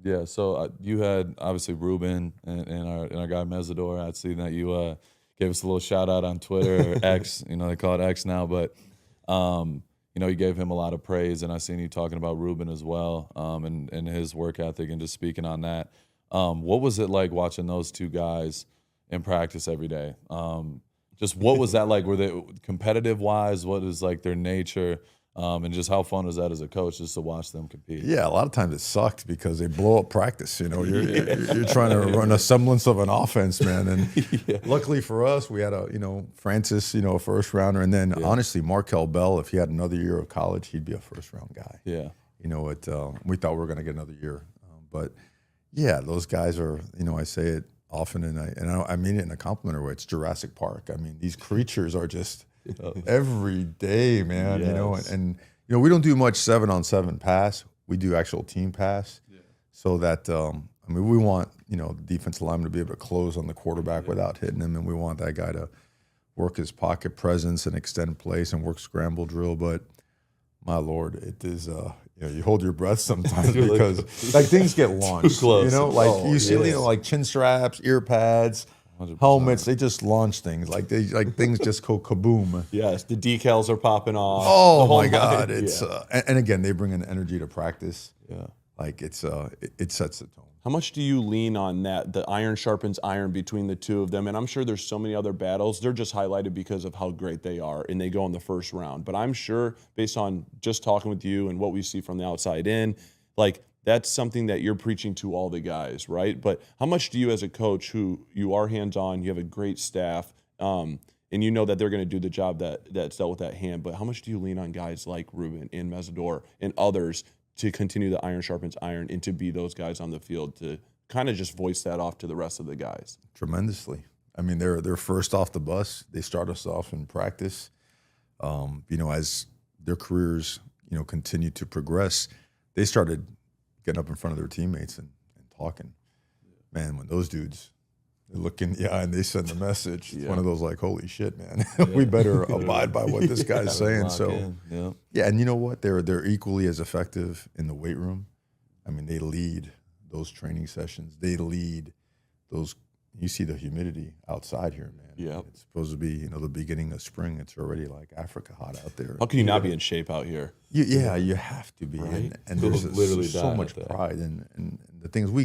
Yeah, so you had obviously Ruben and our guy Mesidor. I'd seen that you gave us a little shout out on Twitter or X. They call it X now, but you gave him a lot of praise, and I seen you talking about Ruben as well, and his work ethic, and just speaking on that. What was it like watching those two guys in practice every day? Just what was that like? Were they competitive wise? What is like their nature? And just how fun is that as a coach just to watch them compete? Yeah, a lot of times it sucked because they blow up practice. You're trying to run a semblance of an offense, man. And luckily for us, we had Francis, a first rounder, and then honestly, Markel Bell, if he had another year of college, he'd be a first round guy. Yeah, we thought we were going to get another year, but yeah, those guys are. I say it often, and I mean it in a complimentary way. It's Jurassic Park. I mean, these creatures are just. Every day, man. Yes. And we don't do much 7-on-7 pass. We do actual team pass, so that we want the defensive lineman to be able to close on the quarterback without hitting him, and we want that guy to work his pocket presence and extend plays and work scramble drill. But my Lord, it is you hold your breath sometimes because things get launched. Close. You see like chin straps, ear pads. 100%. Helmets, they just launch things things just go kaboom. Yes, the decals are popping off. Oh my God! It's and again they bring an energy to practice. Yeah, it sets the tone. How much do you lean on that? The iron sharpens iron between the two of them, and I'm sure there's so many other battles. They're just highlighted because of how great they are, and they go in the first round. But I'm sure, based on just talking with you and what we see from the outside in, that's something that you're preaching to all the guys, right? But how much do you, as a coach, who you are hands-on, you have a great staff, and you know that they're going to do the job that's dealt with that hand, but how much do you lean on guys like Ruben and Mesidor and others to continue the iron sharpens iron and to be those guys on the field to kind of just voice that off to the rest of the guys? Tremendously. I mean, they're first off the bus. They start us off in practice. As their careers, continue to progress, they started getting up in front of their teammates and talking. Man, when those dudes, they look in the eye and they send a message, it's one of those holy shit, man. We better abide by what this guy's saying. So, and you know what? They're equally as effective in the weight room. I mean, they lead those training sessions. They lead those. You see the humidity outside here, man. Yeah, it's supposed to be, the beginning of spring. It's already like Africa hot out there. How can you not be in shape out here? You have to be. Right? And there's literally so much pride in the things we go.